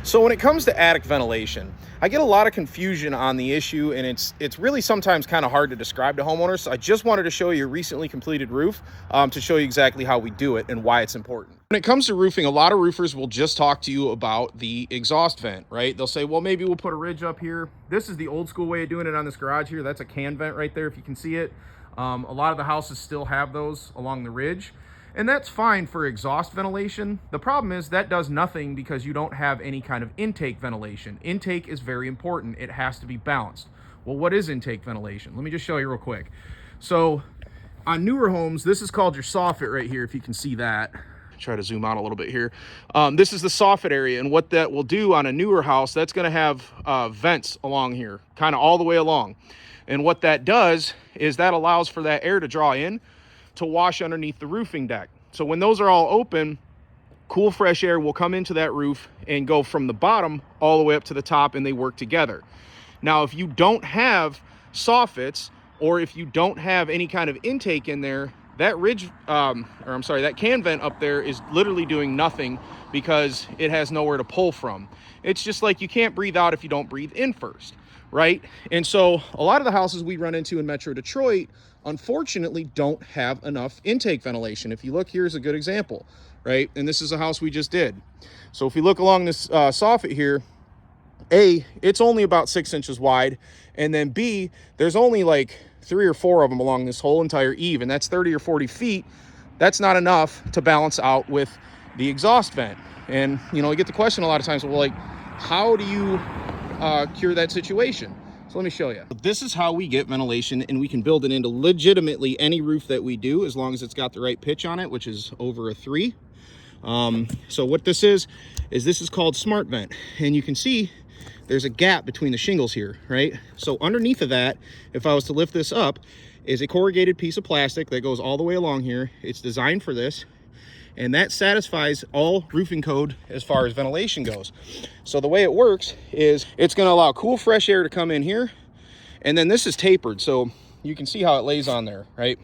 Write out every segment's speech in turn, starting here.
So when it comes to attic ventilation, I get a lot of confusion on the issue, and it's really sometimes kind of hard to describe to homeowners. So I just wanted to show you a recently completed roof to show you exactly how we do it and why it's important. When it comes to roofing, a lot of roofers will just talk to you about the exhaust vent, right? They'll say, well, maybe we'll put a ridge up here. This is the old school way of doing it on this garage here. That's a can vent right there, if you can see it. A lot of the houses still have those along the ridge. And that's fine for exhaust ventilation. The problem is that does nothing because you don't have any kind of intake ventilation. Intake is very important. It has to be balanced. Well, what is intake ventilation? Let me just show you real quick. So on newer homes, this is called your soffit right here, if you can see that. Try to zoom out a little bit here. This is the soffit area, and what that will do on a newer house, that's going to have vents along here, kind of all the way along. And what that does is that allows for that air to draw in to wash underneath the roofing deck. So when those are all open, cool fresh air will come into that roof and go from the bottom all the way up to the top, and they work together. Now, if you don't have soffits, or if you don't have any kind of intake in there, that that can vent up there is literally doing nothing because it has nowhere to pull from. It's just like you can't breathe out if you don't breathe in first, right? And so a lot of the houses we run into in Metro Detroit, unfortunately, don't have enough intake ventilation. If you look, here's a good example, right? And this is a house we just did. So if you look along this soffit here, A, it's only about 6 inches wide, and then B, there's only like 3 or 4 of them along this whole entire eave, and that's 30 or 40 feet. That's not enough to balance out with the exhaust vent. And, you know, I get the question a lot of times, well, like, how do you cure that situation? So let me show you. This is how we get ventilation, and we can build it into legitimately any roof that we do, as long as it's got the right pitch on it, which is over a 3. So what this is this is called smart vent, and you can see there's a gap between the shingles here, right? So underneath of that, if I was to lift this up, is a corrugated piece of plastic that goes all the way along here. It's designed for this, and that satisfies all roofing code as far as ventilation goes. So the way it works is it's going to allow cool fresh air to come in here, and then this is tapered, so you can see how it lays on there, right?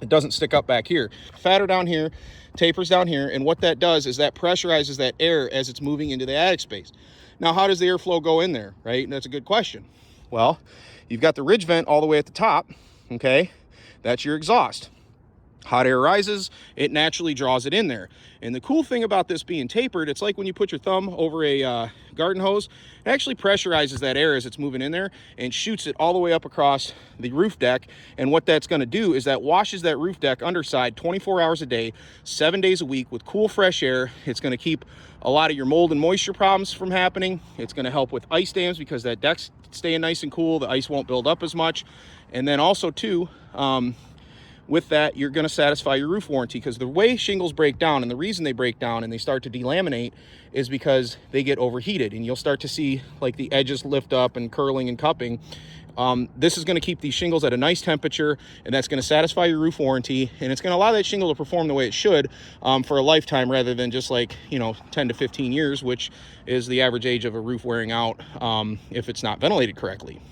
It doesn't stick up back here. Fatter down here, tapers down here, and what that does is that pressurizes that air as it's moving into the attic space. Now, how does the airflow go in there, right? And that's a good question. Well, you've got the ridge vent all the way at the top, okay? That's your exhaust. Hot air rises, it naturally draws it in there. And the cool thing about this being tapered, it's like when you put your thumb over a garden hose, it actually pressurizes that air as it's moving in there and shoots it all the way up across the roof deck. And what that's gonna do is that washes that roof deck underside 24 hours a day, 7 days a week with cool fresh air. It's gonna keep a lot of your mold and moisture problems from happening. It's gonna help with ice dams because that deck's staying nice and cool. The ice won't build up as much. And then also too, with that, you're going to satisfy your roof warranty, because the way shingles break down, and the reason they break down and they start to delaminate, is because they get overheated, and you'll start to see like the edges lift up and curling and cupping. This is going to keep these shingles at a nice temperature, and that's going to satisfy your roof warranty, and it's going to allow that shingle to perform the way it should for a lifetime, rather than just like, 10 to 15 years, which is the average age of a roof wearing out if it's not ventilated correctly.